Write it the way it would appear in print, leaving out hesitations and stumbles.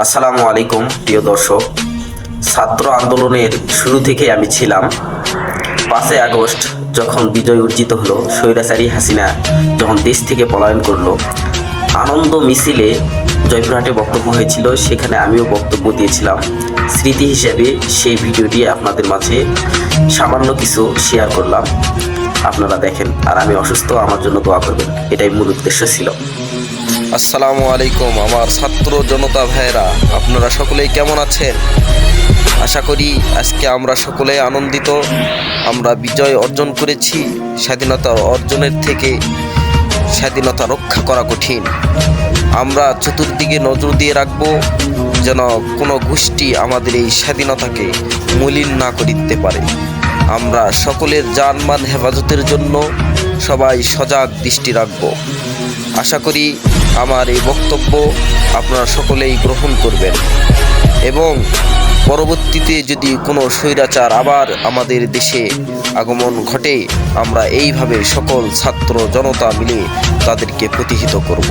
আসসালামু আলাইকুম প্রিয় দর্শক। ছাত্র আন্দোলনের শুরু থেকে আমি ছিলাম। 5ই আগস্ট যখন বিজয় অর্জিত হলো, স্বৈরাচারী হাসিনা যখন দেশ থেকে পলায়ন করলো, আনন্দ মিছিলে জয়পুরহাটে বক্তব্য হয়েছিল, সেখানে আমিও বক্তব্য দিয়েছিলাম। স্মৃতি হিসেবে সেই ভিডিওটি আপনাদের মাঝে সামান্য কিছু শেয়ার করলাম। আপনারা দেখেন, আর আমি অসুস্থ, আমার জন্য দোয়া করবেন, এটাই মূল উদ্দেশ্য ছিল। আসসালামু আলাইকুম আমার ছাত্র জনতা ভাইয়েরা, আপনারা সকলেই কেমন আছেন? আশা করি আজকে আমরা সকলে আনন্দিত। আমরা বিজয় অর্জন করেছি। স্বাধীনতা অর্জনের থেকে স্বাধীনতা রক্ষা করা কঠিন। আমরা চতুর্দিকে নজর দিয়ে রাখব যেন কোনো গোষ্ঠী আমাদের এই স্বাধীনতাকে মলিন না করিতে পারে। আমরা সকলের জানমাল হেফাজতের জন্য সবাই সজাগ দৃষ্টি রাখব। আশা করি আমার এই বক্তব্য আপনারা সকলেই গ্রহণ করবেন এবং পরবর্তীতে যদি কোনো স্বৈরাচার আবার আমাদের দেশে আগমন ঘটে, আমরা এইভাবে সকল ছাত্র জনতা মিলে তাদেরকে প্রতিহত করব।